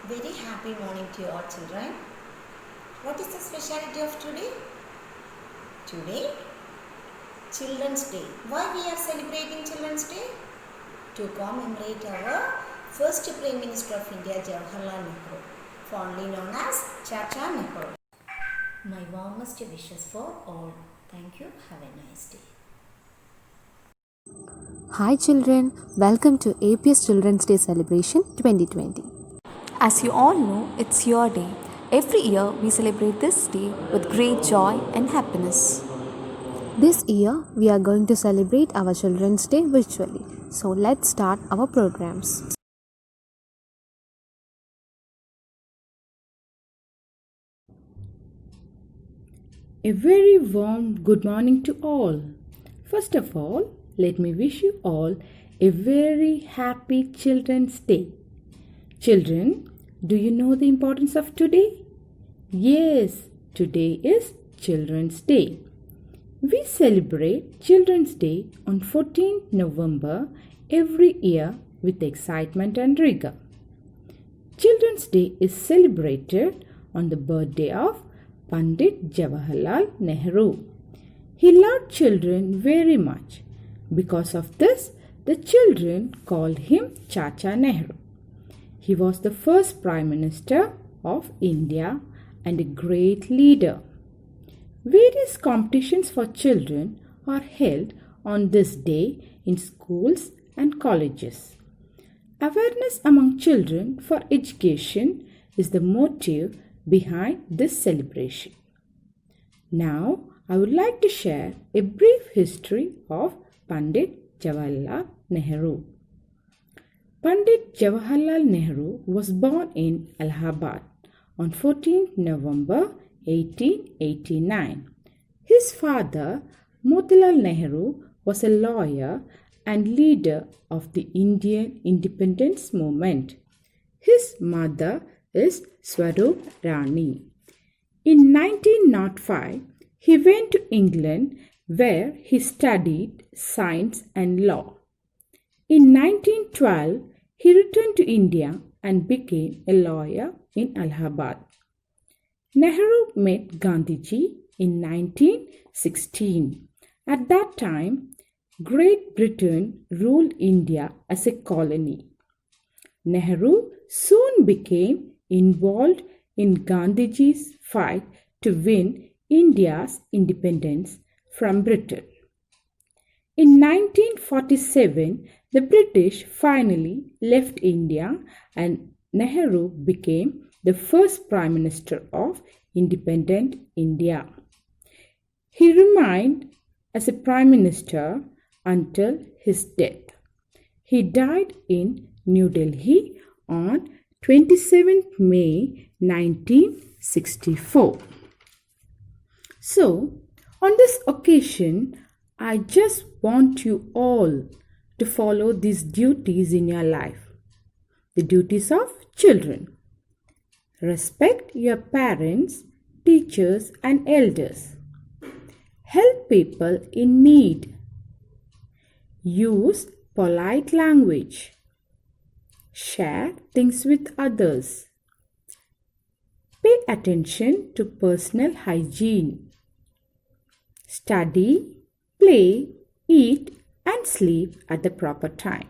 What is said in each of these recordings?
Very happy morning to you all children. What is the speciality of today? Today, Children's Day. Why we are celebrating Children's Day? To commemorate our first Prime Minister of India, Jawaharlal Nehru, fondly known as Chacha Nehru. My warmest wishes for all. Thank you. Have a nice day. Hi children, welcome to APS Children's Day Celebration 2020. As you all know, it's your day. Every year we celebrate this day with great joy and happiness. This year we are going to celebrate our Children's Day virtually. So let's start our programs. A very warm good morning to all. First of all, let me wish you all a very happy Children's Day. Children, do you know the importance of today? Yes, today is Children's Day. We celebrate Children's Day on 14th November every year with excitement and rigor. Children's Day is celebrated on the birthday of Pandit Jawaharlal Nehru. He loved children very much. Because of this, the children called him Chacha Nehru. He was the first Prime Minister of India and a great leader. Various competitions for children are held on this day in schools and colleges. Awareness among children for education is the motive behind this celebration. Now, I would like to share a brief history of Pandit Jawaharlal Nehru. Pandit Jawaharlal Nehru was born in Allahabad on 14th November 1889. His father, Motilal Nehru, was a lawyer and leader of the Indian independence movement. His mother is Swarup Rani. In 1905, he went to England where he studied science and law. In 1912, he returned to India and became a lawyer in Allahabad. Nehru met Gandhiji in 1916. At that time, Great Britain ruled India as a colony. Nehru soon became involved in Gandhiji's fight to win India's independence from Britain. In 1947, the British finally left India and Nehru became the first Prime Minister of independent India. He remained as a Prime Minister until his death. He died in New Delhi on 27th May 1964. So, on this occasion, I just want you all to follow these duties in your life. The duties of children. Respect your parents, teachers, and elders. Help people in need. Use polite language. Share things with others. Pay attention to personal hygiene. Study, play, eat, and sleep at the proper time.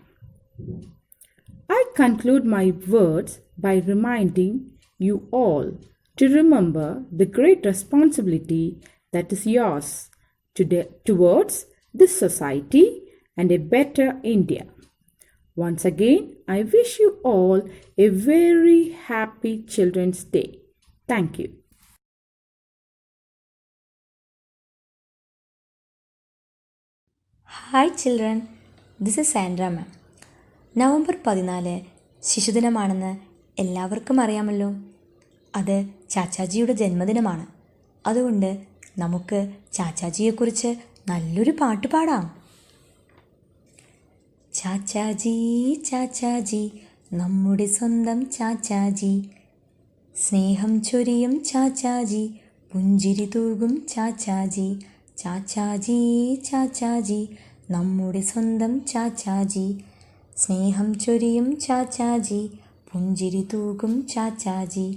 I conclude my words by reminding you all to remember the great responsibility that is yours towards this society and a better India. Once again, I wish you all a very happy Children's Day. Thank you. Hi children, this is Sandra ma'am. November 14 ശിശുദിനമാണെന്ന് എല്ലാവർക്കും അറിയാമല്ലോ. അത് ചാച്ചാജിയുടെ ജന്മദിനമാണ്. അതുകൊണ്ട് നമുക്ക് ചാച്ചാജിയെക്കുറിച്ച് നല്ലൊരു പാട്ട് പാടാം. ചാച്ചാജി ചാച്ചാജി നമ്മുടെ സ്വന്തം ചാച്ചാജി, സ്നേഹം ചൊരിയും ചാച്ചാജി, പുഞ്ചിരി തൂകും ചാച്ചാജി. ചാച്ചാജി ചാച്ചാജി നമ്മുടെ സ്വന്തം ചാച്ചാജി, സ്നേഹം ചൊരിയും ചാച്ചാജി, പുഞ്ചിരി തൂകും ചാച്ചാജി.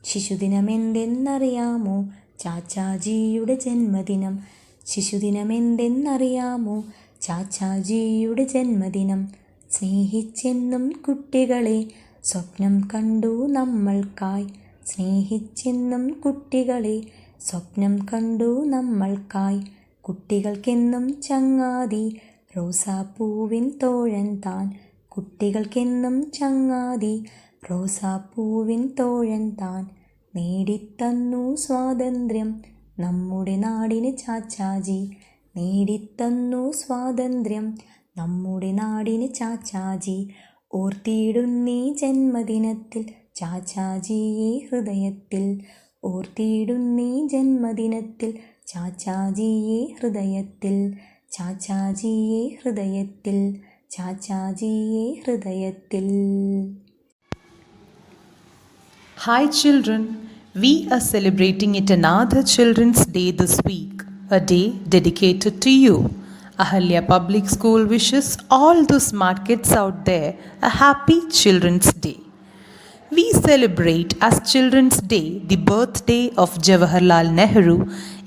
ശിശുദിനമെന്തെന്നറിയാമോ? ചാച്ചാജിയുടെ ജന്മദിനം. ശിശുദിനമെന്തെന്നറിയാമോ? ചാച്ചാജിയുടെ ജന്മദിനം. സ്നേഹിച്ചെന്നും കുട്ടികളെ സ്വപ്നം കണ്ടു നമ്മൾക്കായി. സ്നേഹിച്ചെന്നും കുട്ടികളെ സ്വപ്നം കണ്ടു നമ്മൾക്കായി. കുട്ടികൾക്കെന്നും ചങ്ങാതി റോസാപ്പൂവിൻ തോഴൻ താൻ. കുട്ടികൾക്കെന്നും ചങ്ങാതി റോസാപ്പൂവിൻ തോഴൻ താൻ. നേടിത്തന്നു സ്വാതന്ത്ര്യം നമ്മുടെ നാടിന് ചാച്ചാജി. നേടിത്തന്നു സ്വാതന്ത്ര്യം നമ്മുടെ നാടിന് ചാച്ചാജി. ഓർത്തിടുന്നീ ജന്മദിനത്തിൽ ചാച്ചാജിയെ ഹൃദയത്തിൽ. ഓർത്തിടുന്നീ ജന്മദിനത്തിൽ ചാച്ചാജിയെ ഹൃദയത്തിൽ. ചാച്ചാജിയെ ഹൃദയത്തിൽ. ചാച്ചാജിയെ ഹൃദയത്തിൽ. Hi children, we are celebrating yet another Children's Day this week, a day dedicated to you. Ahalya Public School wishes all those smart kids out there a happy Children's Day. We celebrate as Children's Day the birthday of Jawaharlal Nehru,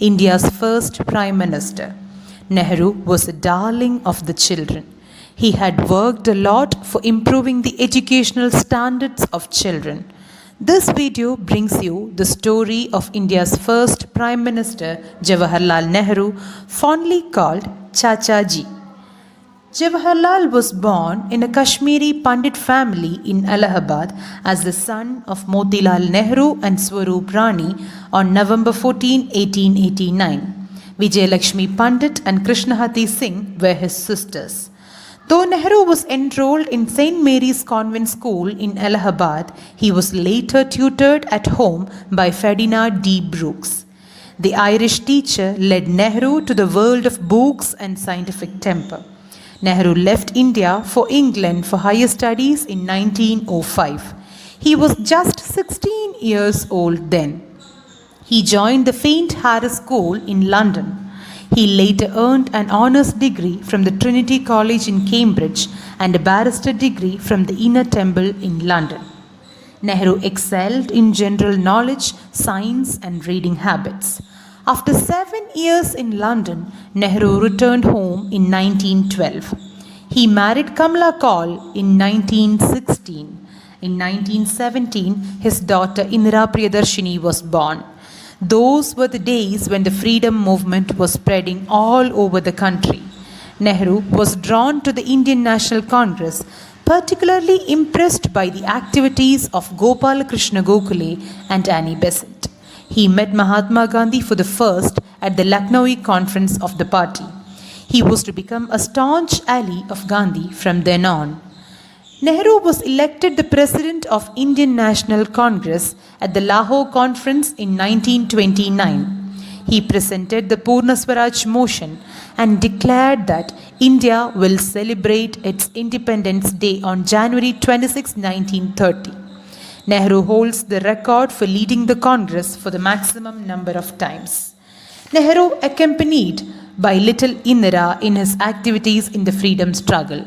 India's first Prime Minister. Nehru was a darling of the children. He had worked a lot for improving the educational standards of children. This video brings you the story of India's first Prime Minister, Jawaharlal Nehru, fondly called Chachaji. Jawaharlal was born in a Kashmiri Pandit family in Allahabad as the son of Motilal Nehru and Swaroop Rani on November 14, 1889. Vijayalakshmi Pandit and Krishnahati Singh were his sisters. Though Nehru was enrolled in St. Mary's Convent School in Allahabad, he was later tutored at home by Ferdinand D. Brooks. The Irish teacher led Nehru to the world of books and scientific temper. Nehru left India for England for higher studies in 1905. He was just 16 years old then. He joined the St. Harris School in London. He later earned an honours degree from the Trinity College in Cambridge and a barrister degree from the Inner Temple in London. Nehru excelled in general knowledge, science and reading habits. After 7 years in London, Nehru returned home in 1912. He married Kamla Kaul in 1916. In 1917, his daughter Indira Priyadarshini was born. Those were the days when the freedom movement was spreading all over the country. Nehru was drawn to the Indian National Congress, particularly impressed by the activities of Gopala Krishna Gokhale and Annie Besant. He met Mahatma Gandhi for the first at the Lucknow conference of the party. He was to become a staunch ally of Gandhi from then on. Nehru was elected the President of Indian National Congress at the Lahore Conference in 1929. He presented the Purna Swaraj motion and declared that India will celebrate its Independence Day on January 26, 1930. Nehru holds the record for leading the Congress for the maximum number of times. Nehru accompanied by little Indira in his activities in the freedom struggle.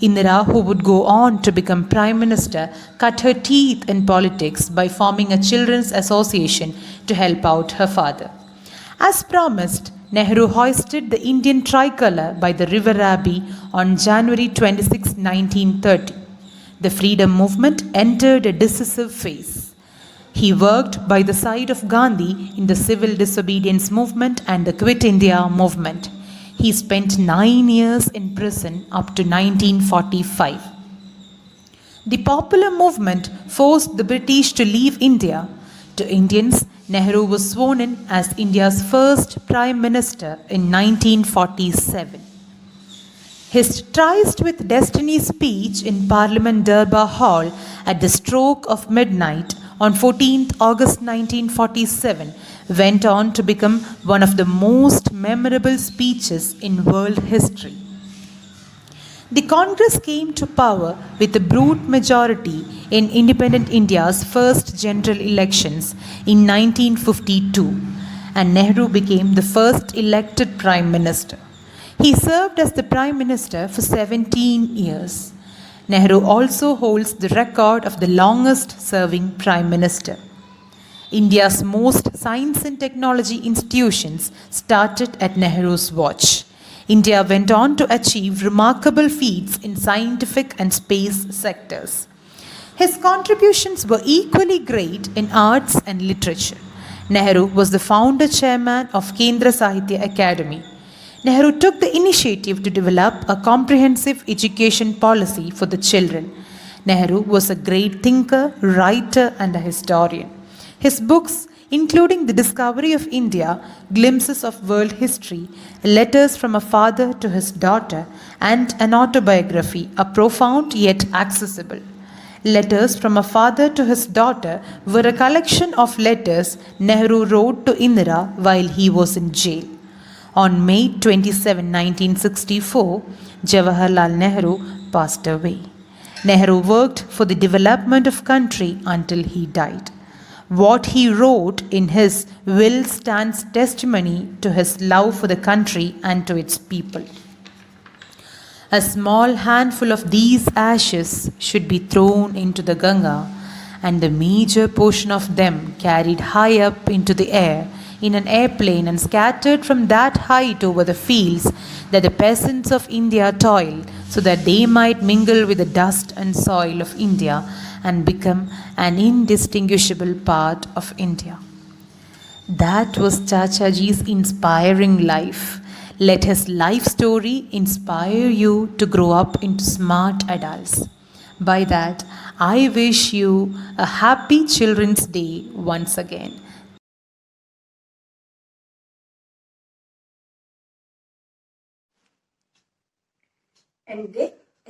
Indira, who would go on to become Prime Minister, cut her teeth in politics by forming a children's association to help out her father. As promised, Nehru hoisted the Indian tricolour by the River Ravi on January 26, 1930. the freedom movement entered a decisive phase. He worked by the side of Gandhi in the civil disobedience movement and the Quit India movement. He spent 9 years in prison up to 1945. The popular movement forced the British to leave India. To Indians, Nehru was sworn in as India's first Prime Minister in 1947. His Tryst with Destiny speech in Parliament Durbar Hall at the stroke of midnight on 14th August 1947 went on to become one of the most memorable speeches in world history. The Congress came to power with a brute majority in independent India's first general elections in 1952, and Nehru became the first elected Prime Minister. He served as the Prime Minister for 17 years. Nehru also holds the record of the longest serving Prime Minister. India's most science and technology institutions started at Nehru's watch. India went on to achieve remarkable feats in scientific and space sectors. His contributions were equally great in arts and literature. Nehru was the founder chairman of Kendra Sahitya Academy. Nehru took the initiative to develop a comprehensive education policy for the children. Nehru was a great thinker, writer, and a historian. His books, including The Discovery of India, Glimpses of World History, Letters from a Father to His Daughter, and an autobiography, are profound yet accessible. Letters from a Father to His Daughter were a collection of letters Nehru wrote to Indira while he was in jail. On May 27, 1964, Jawaharlal Nehru passed away. Nehru worked for the development of country until he died. What he wrote in his will stands testimony to his love for the country and to its people. A small handful of these ashes should be thrown into the Ganga, and the major portion of them carried high up into the air in an airplane and scattered from that height over the fields that the peasants of India toiled so that they might mingle with the dust and soil of India and become an indistinguishable part of India. That was Chachaji's inspiring life. Let his life story inspire you to grow up into smart adults. By that, I wish you a happy Children's Day once again. എൻ്റെ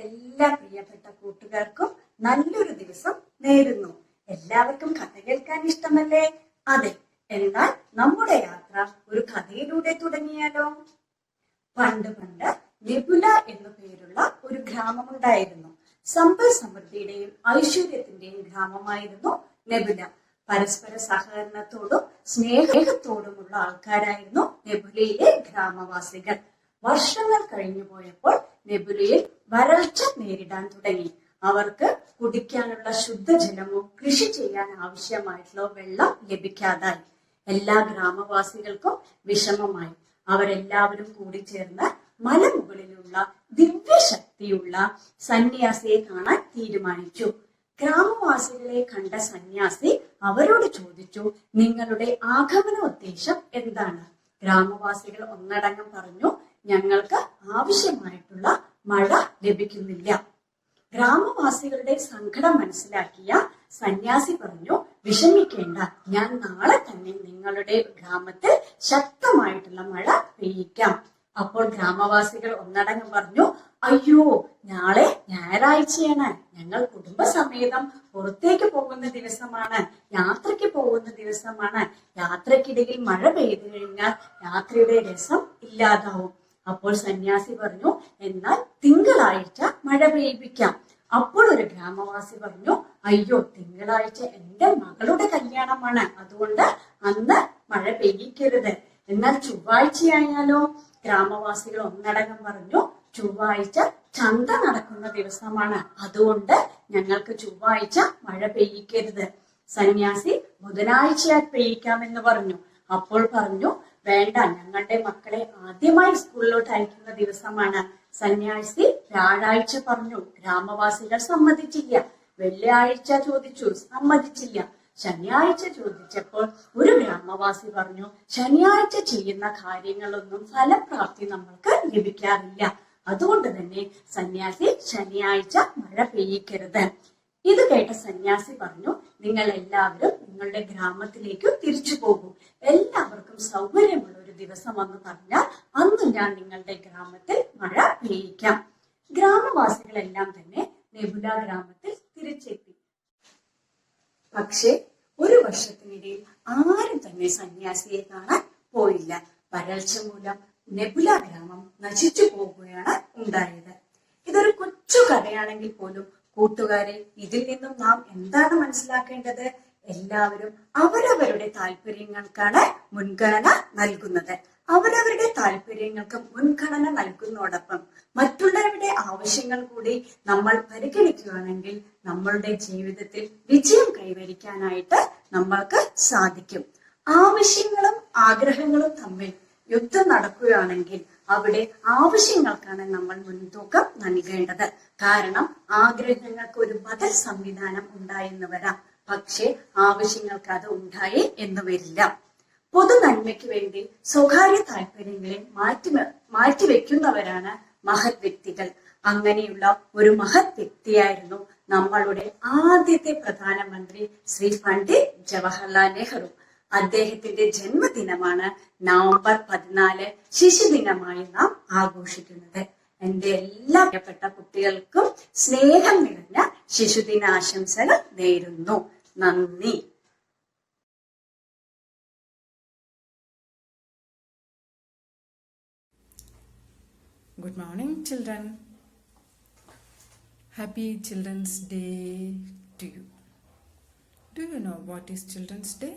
എല്ലാ പ്രിയപ്പെട്ട കൂട്ടുകാർക്കും നല്ലൊരു ദിവസം നേരുന്നു. എല്ലാവർക്കും കഥ കേൾക്കാൻ ഇഷ്ടമല്ലേ? അതെ, എന്നാൽ നമ്മുടെ യാത്ര ഒരു കഥയിലൂടെ തുടങ്ങിയാലോ? പണ്ട് പണ്ട് നെബുല എന്നു പേരുള്ള ഒരു ഗ്രാമമുണ്ടായിരുന്നു. സമ്പൽ സമൃദ്ധിയുടെയും ഐശ്വര്യത്തിന്റെയും ഗ്രാമമായിരുന്നു നെബുല. പരസ്പര സഹകരണത്തോടും സ്നേഹത്തോടുമുള്ള ആൾക്കാരായിരുന്നു നെബുലയിലെ ഗ്രാമവാസികൾ. വർഷങ്ങൾ കഴിഞ്ഞു പോയപ്പോൾ നെബുലയിൽ വരൾച്ച നേരിടാൻ തുടങ്ങി. അവർക്ക് കുടിക്കാനുള്ള ശുദ്ധജലമോ കൃഷി ചെയ്യാൻ ആവശ്യമായിട്ടുള്ള വെള്ളം ലഭിക്കാതായി. എല്ലാ ഗ്രാമവാസികൾക്കും വിഷമമായി. അവരെല്ലാവരും കൂടി ചേർന്ന് മലമുകളിലുള്ള ദിവ്യശക്തിയുള്ള സന്യാസിയെ കാണാൻ തീരുമാനിച്ചു. ഗ്രാമവാസികളെ കണ്ട സന്യാസി അവരോട് ചോദിച്ചു, നിങ്ങളുടെ ആഗമനോദ്ദേശം എന്താണ്? ഗ്രാമവാസികൾ ഒന്നടങ്കം പറഞ്ഞു, ഞങ്ങൾക്ക് ആവശ്യമായിട്ടുള്ള മഴ ലഭിക്കുന്നില്ല. ഗ്രാമവാസികളുടെ സങ്കടം മനസ്സിലാക്കിയ സന്യാസി പറഞ്ഞു, വിഷമിക്കേണ്ട, ഞാൻ നാളെ തന്നെ നിങ്ങളുടെ ഗ്രാമത്തിൽ ശക്തമായിട്ടുള്ള മഴ പെയ്യിക്കാം. അപ്പോൾ ഗ്രാമവാസികൾ ഒന്നടങ്കം പറഞ്ഞു, അയ്യോ, നാളെ ഞായറാഴ്ചയാണ്, ഞങ്ങൾ കുടുംബസമേതം പുറത്തേക്ക് പോകുന്ന ദിവസമാണ്, യാത്രയ്ക്ക് പോകുന്ന ദിവസമാണ്. യാത്രക്കിടയിൽ മഴ പെയ്തു കഴിഞ്ഞാൽ യാത്രയുടെ രസം ഇല്ലാതാവും. അപ്പോൾ സന്യാസി പറഞ്ഞു, എന്നാൽ തിങ്കളാഴ്ച മഴ പെയ്യിപ്പിക്കാം. അപ്പോൾ ഒരു ഗ്രാമവാസി പറഞ്ഞു, അയ്യോ, തിങ്കളാഴ്ച എന്റെ മകളുടെ കല്യാണമാണ്, അതുകൊണ്ട് അന്ന് മഴ പെയ്യിക്കരുത്. എന്നാൽ ചൊവ്വാഴ്ചയായാലോ? ഗ്രാമവാസികൾ ഒന്നടങ്കം പറഞ്ഞു, ചൊവ്വാഴ്ച ചന്ത നടക്കുന്ന ദിവസമാണ്, അതുകൊണ്ട് ഞങ്ങൾക്ക് ചൊവ്വാഴ്ച മഴ പെയ്യിക്കരുത്. സന്യാസി ബുധനാഴ്ച പെയ്യിക്കാമെന്ന് പറഞ്ഞു. അപ്പോൾ പറഞ്ഞു, വേണ്ട, ഞങ്ങളുടെ മക്കളെ ആദ്യമായി സ്കൂളിലോട്ട് അയക്കുന്ന ദിവസമാണ്, സന്യാസി വ്യാഴാഴ്ച പറഞ്ഞു, ഗ്രാമവാസികൾ സമ്മതിച്ചില്ല. വെള്ളിയാഴ്ച ചോദിച്ചു, സമ്മതിച്ചില്ല. ശനിയാഴ്ച ചോദിച്ചപ്പോൾ ഒരു ഗ്രാമവാസി പറഞ്ഞു, ശനിയാഴ്ച ചെയ്യുന്ന കാര്യങ്ങളൊന്നും ഫലപ്രാപ്തി നമ്മൾക്ക് ലഭിക്കാറില്ല. അതുകൊണ്ട് തന്നെ സന്യാസി ശനിയാഴ്ച മഴ പെയ്യിക്കരുത്. ഇത് കേട്ട സന്യാസി പറഞ്ഞു, നിങ്ങൾ എല്ലാവരും നിങ്ങളുടെ ഗ്രാമത്തിലേക്ക് തിരിച്ചു പോകൂ. എല്ലാവർക്കും സൗകര്യമുള്ള ഒരു ദിവസം എന്ന് പറഞ്ഞാൽ അന്ന് ഞാൻ നിങ്ങളുടെ ഗ്രാമത്തിൽ മഴ പെയ്യിക്കാം. ഗ്രാമവാസികളെല്ലാം തന്നെ നെബുല ഗ്രാമത്തിൽ തിരിച്ചെത്തി. പക്ഷേ ഒരു വർഷത്തിനിടയിൽ ആരും തന്നെ സന്യാസിയെ കാണാൻ പോയില്ല. വരൾച്ച മൂലം നെബുല ഗ്രാമം നശിച്ചു പോകുകയാണ് ഉണ്ടായത്. ഇതൊരു കൊച്ചു കഥയാണെങ്കിൽ പോലും കൂട്ടുകാരെ, ഇതിൽ നിന്നും നാം എന്താണ് മനസ്സിലാക്കേണ്ടത്? എല്ലാവരും അവരവരുടെ താല്പര്യങ്ങൾക്കാണ് മുൻഗണന നൽകുന്നത്. അവരവരുടെ താല്പര്യങ്ങൾക്ക് മുൻഗണന നൽകുന്നതോടൊപ്പം മറ്റുള്ളവരുടെ ആവശ്യങ്ങൾ കൂടി നമ്മൾ പരിഗണിക്കുകയാണെങ്കിൽ നമ്മളുടെ ജീവിതത്തിൽ വിജയം കൈവരിക്കാനായിട്ട് നമ്മൾക്ക് സാധിക്കും. ആവശ്യങ്ങളും ആഗ്രഹങ്ങളും തമ്മിൽ യുദ്ധം നടക്കുകയാണെങ്കിൽ അവിടെ ആവശ്യങ്ങൾക്കാണ് നമ്മൾ മുൻതൂക്കം നൽകേണ്ടത്. കാരണം ആഗ്രഹങ്ങൾക്ക് ഒരു ബദൽ സംവിധാനം ഉണ്ടായെന്ന് വരാം, പക്ഷെ ആവശ്യങ്ങൾക്ക് അത് ഉണ്ടായി എന്ന് വരില്ല. പൊതു നന്മയ്ക്ക് വേണ്ടി സ്വകാര്യ താല്പര്യങ്ങളെ മാറ്റിവെക്കുന്നവരാണ് മഹത് വ്യക്തികൾ. അങ്ങനെയുള്ള ഒരു മഹത് വ്യക്തിയായിരുന്നു നമ്മളുടെ ആദ്യത്തെ പ്രധാനമന്ത്രി ശ്രീ പണ്ഡിറ്റ് ജവഹർലാൽ നെഹ്റു. അദ്ദേഹത്തിന്റെ ജന്മദിനമാണ് നവംബർ 14 ശിശുദിനമായി നാം ആഘോഷിക്കുന്നത്. എന്റെ എല്ലാ പ്രിയപ്പെട്ട കുട്ടികൾക്കും സ്നേഹം നിറഞ്ഞ ശിശുദിനാശംസകൾ നേരുന്നു. നന്ദി. Good morning, children. Happy Children's Day to you. Do you know what is Children's Day?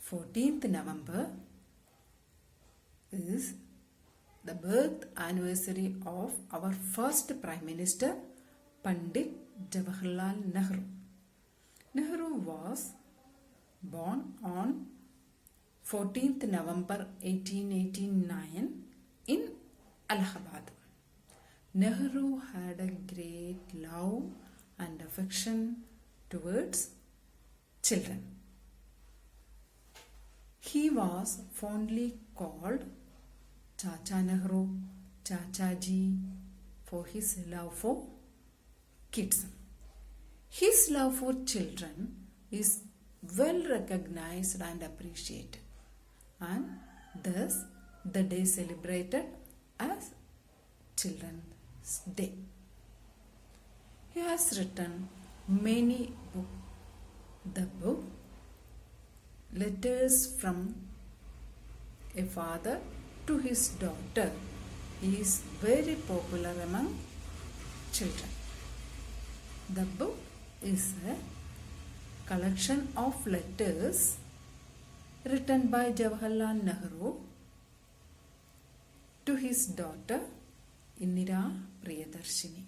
14th November is the birth anniversary of our first Prime Minister, Pandit Jawaharlal Nehru. Nehru was born on 14th November 1889 in Allahabad. Nehru had a great love and affection towards children. He was fondly called Chacha Nehru, Chachaji, for his love for kids. His love for children is well recognized and appreciated, and thus the day celebrated as Children's Day. He has written many books. The book Letters from a Father to His Daughter is very popular among children. The book is a collection of letters written by Jawaharlal Nehru to his daughter Indira Priyadarshini.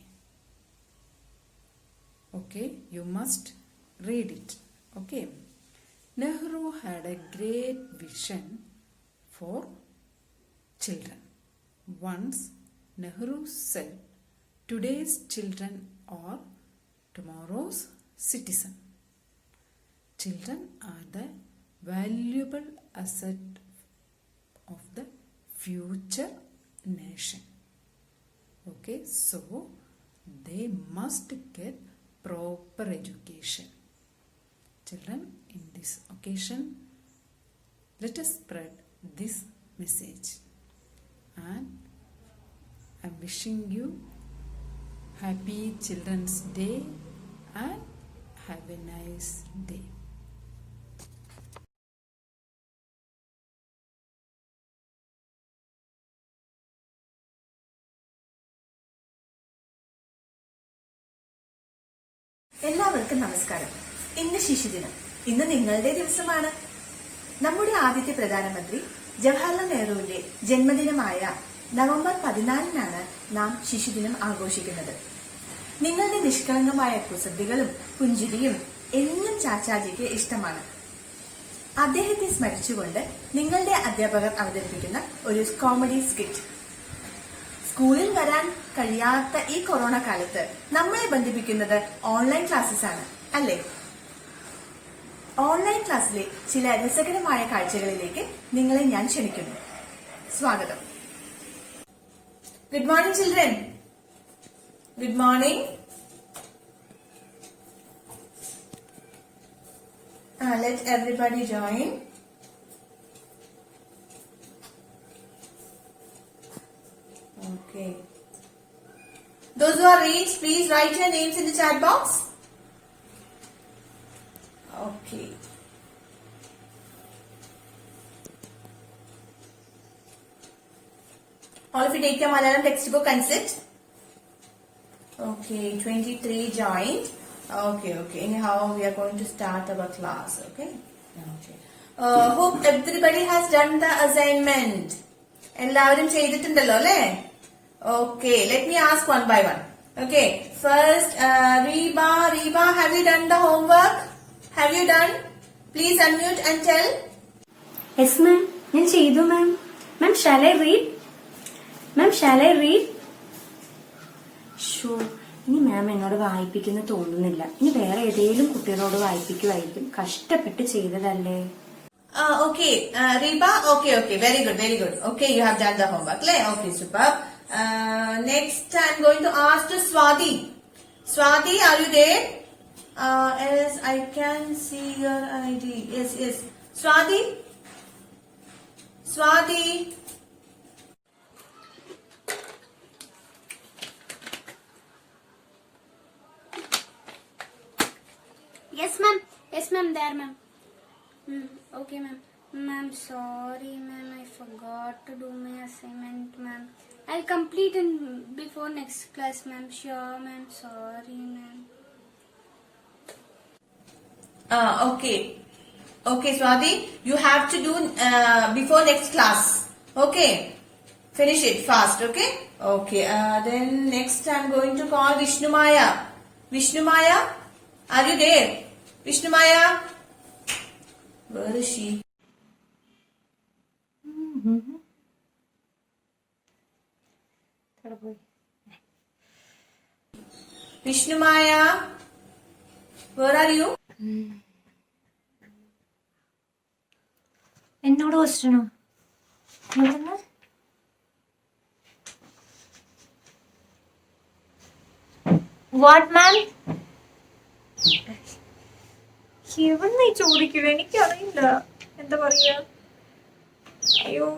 Okay, you must read it. Okay. Nehru had a great vision for children. Once Nehru said, "Today's children are tomorrow's citizen." Children are the valuable asset of the future nation. Okay, so they must get proper education. Children, in this occasion, let us spread this message, and I'm wishing you happy Children's Day and have a nice day. എല്ലാവർക്കും നമസ്കാരം. ഇന്ന് ശിശുദിനം. ഇന്ന് നിങ്ങളുടെ ദിവസമാണ്. നമ്മുടെ ആദ്യത്തെ പ്രധാനമന്ത്രി ജവഹർലാൽ നെഹ്റുവിന്റെ ജന്മദിനമായ നവംബർ 14 നാം ശിശുദിനം ആഘോഷിക്കുന്നത്. നിങ്ങളുടെ നിഷ്കളങ്കമായ കുസൃതികളും പുഞ്ചിരിയും എന്നും ചാച്ചാജിക്ക് ഇഷ്ടമാണ്. അദ്ദേഹത്തെ സ്മരിച്ചുകൊണ്ട് നിങ്ങളുടെ അധ്യാപകർ അവതരിപ്പിക്കുന്ന ഒരു കോമഡി സ്കിറ്റ്. സ്കൂളിൽ വരാൻ കഴിയാത്ത ഈ കൊറോണ കാലത്ത് നമ്മളെ ബന്ധിപ്പിക്കുന്നത് ഓൺലൈൻ ക്ലാസ്സസ് ആണ് അല്ലേ? ഓൺലൈൻ ക്ലാസ്സിലെ ചില രസകരമായ കാഴ്ചകളിലേക്ക് നിങ്ങളെ ഞാൻ ക്ഷണിക്കുന്നു. സ്വാഗതം. Good morning children. Good morning. Let everybody join. Okay. Those who are reached, please write your names in the chat box. Okay. All of you take your Malayalam textbook and sit. Okay, 23 joined. Okay. Anyhow, we are going to start our class. Okay. Hope everybody has done the assignment. എല്ലാവരും ചെയ്തിട്ടുണ്ടല്ലോ അല്ലേ? Okay, let me ask one by one. Okay, first, Reba, have you done the homework? Have you done? Please unmute and tell. Yes, ma'am. ഞാൻ ചെയ്തു, ma'am. Ma'am, shall I read? Ma'am, shall I read? Sure. ഇനി മാം എന്നോട് വായിപ്പിക്കുന്ന തോന്നുന്നില്ല. ഇനി വേറെ ഏതെങ്കിലും കുട്ടികളോട് വായിപ്പിക്കുമായിരിക്കും. കഷ്ടപ്പെട്ട് ചെയ്തതല്ലേ. Okay, Reba. Okay. Very good. Okay, you have done the homework. Okay, superb. Next, I'm going to ask to Swati. Swati, are you there? Yes, I can see your ID. Yes. Swati. Yes, ma'am, there, ma'am. Okay, ma'am. Ma'am, sorry, ma'am, I forgot to do my assignment, ma'am. I'll complete it before next class, ma'am. Sure, ma'am. Sorry, ma'am. Okay, Swati, you have to do before next class. Okay, finish it fast. Okay. Then next I'm going to call Vishnumaya. Vishnumaya, are you there? Vishnumaya, where is she? Vishnumaya, where are you? എന്നോട് ക്വസ്റ്റ്യനോ? What മാം? എവിടുന്ന് ചോദിക്കുക? എനിക്കറിയില്ല എന്താ പറയാ. അയ്യോ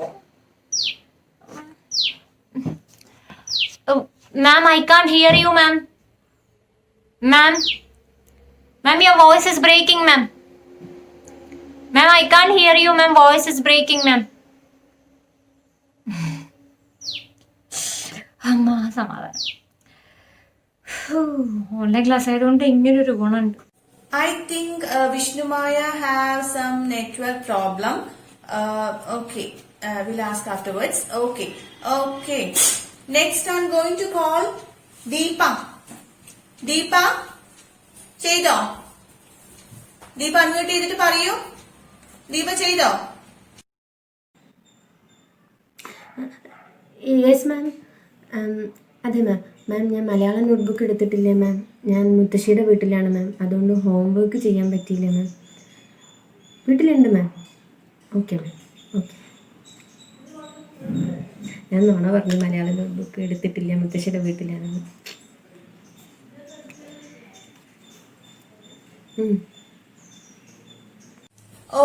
മാം, I കാൻ't hear you, ma'am. Ma'am, your voice is breaking, ma'am. Ma'am, I can't hear you, ma'am. Voice is breaking, ma'am. അമ്മ സമാധാനം. Online class ആയതുകൊണ്ട് ഇങ്ങനൊരു ഗുണമുണ്ട്. I think Vishnumaya have some network problem. Okay, we'll ask afterwards. Okay. Next I'm going to call Deepa. Deepa, ചെയ്തോ? Deepa unmute ചെയ്തിട്ട് പറയൂ. Deepa ചെയ്തോ? Yes ma'am. അതെ മാം. ഞാൻ മലയാളം നോട്ട്ബുക്ക് എടുത്തിട്ടില്ല മാം. ഞാൻ മുത്തശ്ശിയുടെ വീട്ടിലാണ് മാം. അതുകൊണ്ട് ഹോംവർക്ക് ചെയ്യാൻ പറ്റിയില്ല മാം. വീട്ടിലുണ്ട് മാം. Okay ma'am. ഓക്കെ. ഞാൻ നുണ പറഞ്ഞു. മലയാളം നോട്ട്ബുക്ക് എടുത്തിട്ടില്ല, മുത്തശ്ശിയുടെ വീട്ടിലാണ് മാം.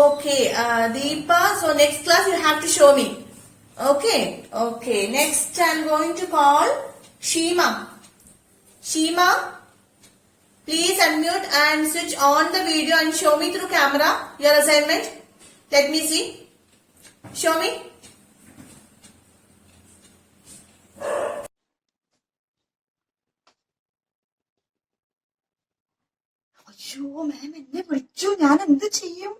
Okay, Deepa, so next class you have to show me. Okay. Next I'm going to call Sheema. Sheema, please unmute and switch on the video and show me through camera your assignment. Let me see. Show me. അയ്യോ മാം എന്നെ വിളിച്ചു, ഞാൻ എന്ത് ചെയ്യും?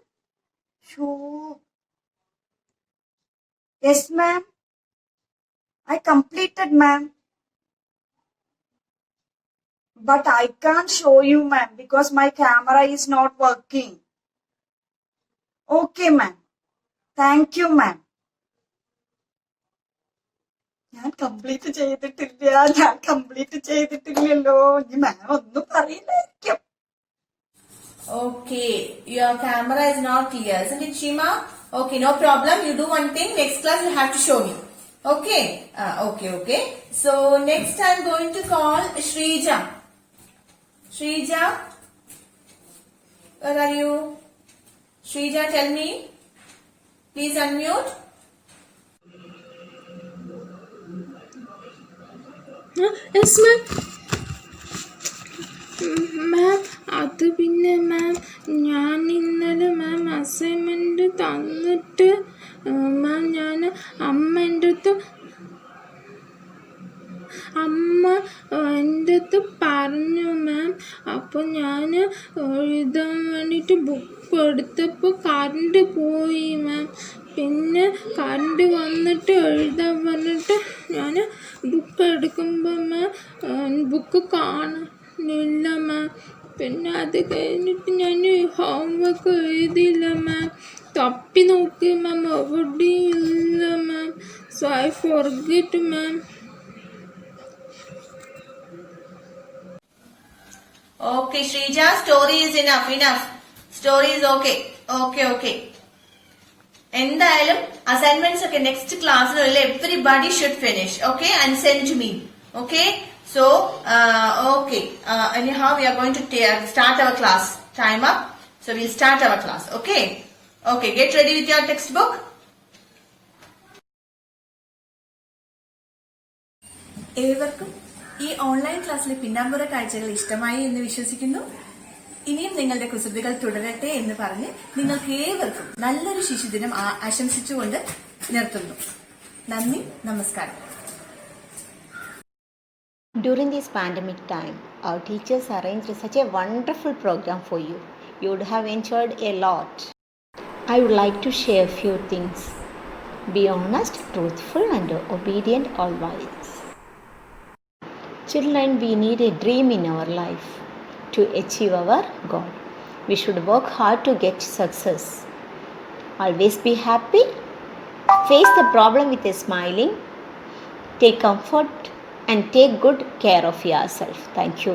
Yes ma'am, I completed ma'am. But I can't show you, ma'am, because my camera is not working. Okay, ma'am. Thank you, ma'am. ഞാൻ complete ചെയ്തിട്ടില്ലല്ലോ. ഇനി മാം ഒന്നും പറയില്ലായിരിക്കും. Okay, your camera is not clear, isn't it, Shima? Okay, no problem. You do one thing. Next class you have to show me. Okay? Okay. So next I'm going to call Shrija. Shrija, where are you? Shrija, tell me. Please unmute. Yes, ma'am. മാം അത് പിന്നെ മാം ഞാൻ ഇന്നലെ മാം assignment തന്നിട്ട് മാം ഞാൻ അമ്മ എൻ്റെ അടുത്ത് പറഞ്ഞു മാം. അപ്പോൾ ഞാൻ എഴുതാൻ വേണ്ടിയിട്ട് ബുക്ക് എടുത്തപ്പോൾ കറണ്ട് പോയി മാം. പിന്നെ കറണ്ട് വന്നിട്ട് എഴുതാൻ പറഞ്ഞിട്ട് ഞാൻ ബുക്ക് എടുക്കുമ്പോൾ മാം ബുക്ക് കാണാനില്ല മാം. പിന്നെ അത് കഴിഞ്ഞിട്ട് ഞാൻ ഹോംവർക്ക് എഴുതിയില്ല മാം. തപ്പി നോക്കി മാം, എവിടെയും ഇല്ല ma'am. So I forget ma'am. Okay, Shrija, story is enough. Story is okay. എന്തായാലും അസൈൻമെന്റ്സ് ഒക്കെ നെക്സ്റ്റ് ക്ലാസ്സിലുള്ള everybody should finish, okay, and send to me. Okay, so okay, anyhow we are going to start our class. Time up, so we'll start our class. Okay, get ready with your textbook. ഏവർക്കും ഈ online ക്ലാസ്സിലെ പിന്നാമ്പുറ കാഴ്ചകൾ ഇഷ്ടമായി എന്ന് വിശ്വസിക്കുന്നു. ഇനിയും നിങ്ങളുടെ കുസൃതികൾ തുടരട്ടെ എന്ന് പറഞ്ഞ് നിങ്ങൾക്ക് ഏവർക്കും നല്ലൊരു ശിശുദിനം ആശംസിച്ചുകൊണ്ട് നിർത്തുന്നു. നന്ദി, നമസ്കാരം. During this pandemic time, our teachers arranged such a wonderful program for you. You would have enjoyed a lot. I would like to share a few things. Be honest, truthful, and obedient always. Children, we need a dream in our life to achieve our goal. We should work hard to get success. Always be happy. Face the problem with a smiling. Take comfort and take good care of yourself. Thank you.